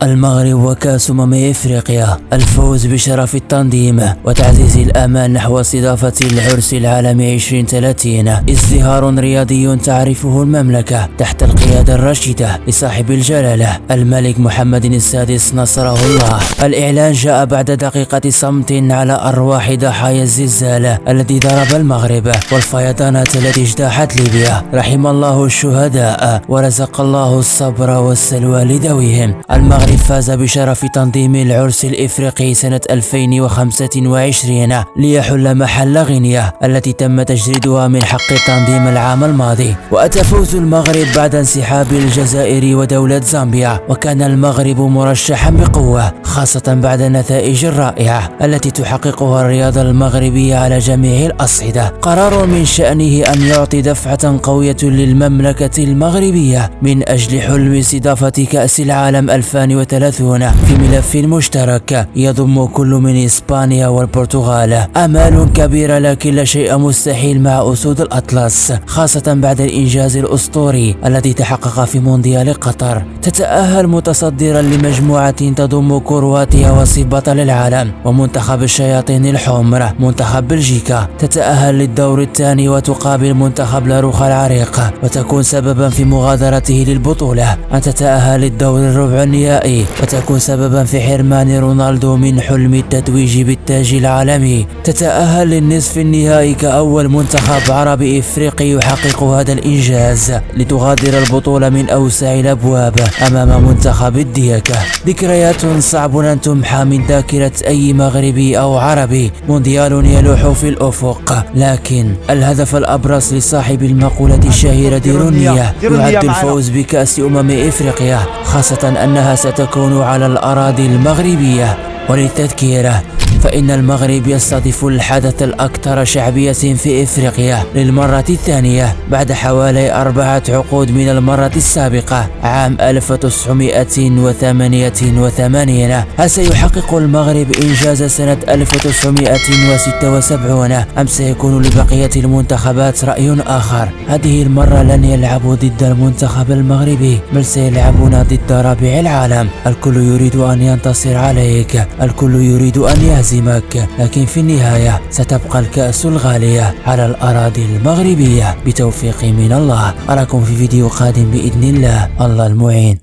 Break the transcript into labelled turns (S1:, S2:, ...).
S1: المغرب وكأس إفريقيا، الفوز بشرف التنظيم وتعزيز الأمان نحو استضافة العرس العالمي 2030. ازدهار رياضي تعرفه المملكة تحت القيادة الراشدة لصاحب الجلالة الملك محمد السادس نصره الله. الإعلان جاء بعد دقيقة صمت على أرواح ضحايا الزلزال الذي ضرب المغرب والفيضانات التي اجتاحت ليبيا. رحم الله الشهداء ورزق الله الصبر والسلوى لذويهم. المغرب فاز بشرف تنظيم العرس الإفريقي سنة 2025 ليحل محل غينيا التي تم تجريدها من حق التنظيم العام الماضي. وأتى فوز المغرب بعد انسحاب الجزائر ودولة زامبيا، وكان المغرب مرشحا بقوة خاصة بعد النتائج الرائعة التي تحققها الرياضة المغربية على جميع الأصعدة. قرار من شأنه أن يعطي دفعة قوية للمملكة المغربية من أجل حلم استضافة كأس العالم 2030 في ملف مشترك يضم كل من إسبانيا والبرتغال. آمال كبيرة لكن لا شيء مستحيل مع أسود الأطلس، خاصة بعد الإنجاز الأسطوري الذي تحقق في مونديال قطر. تتأهل متصدرا لمجموعة تضم كرواتيا وصيف بطل العالم ومنتخب الشياطين الحمر منتخب بلجيكا. تتأهل للدور الثاني وتقابل منتخب لاروخا العريق، وتكون سببا في مغادرته للبطولة. أن تتأهل للدور الربع النهائي وتكون سببا في حرمان رونالدو من حلم التتويج بالتاج العالمي. تتأهل للنصف النهائي كأول منتخب عربي إفريقي يحقق هذا الإنجاز لتغادر البطولة من أوسع الأبواب أمام منتخب الديكة. ذكريات صعب أن تمحى من ذاكرة أي مغربي أو عربي. مونديال يلوح في الأفق، لكن الهدف الأبرز لصاحب المقولة الشهيرة ديرونية يعد الفوز بكأس إفريقيا، خاصة أنها ستكون على الأراضي المغربية. وللتذكير فإن المغرب يستضيف الحدث الأكثر شعبية في إفريقيا للمرة الثانية بعد حوالي 4 عقود من المرة السابقة عام 1988. هل سيحقق المغرب إنجاز سنة 1976 أم سيكون لبقية المنتخبات رأي آخر؟ هذه المرة لن يلعبوا ضد المنتخب المغربي، بل سيلعبون ضد رابع العالم. الكل يريد أن ينتصر عليك، الكل يريد أن يهزمك، لكن في النهاية ستبقى الكأس الغالية على الأراضي المغربية بتوفيق من الله. أراكم في فيديو قادم بإذن الله. الله المعين.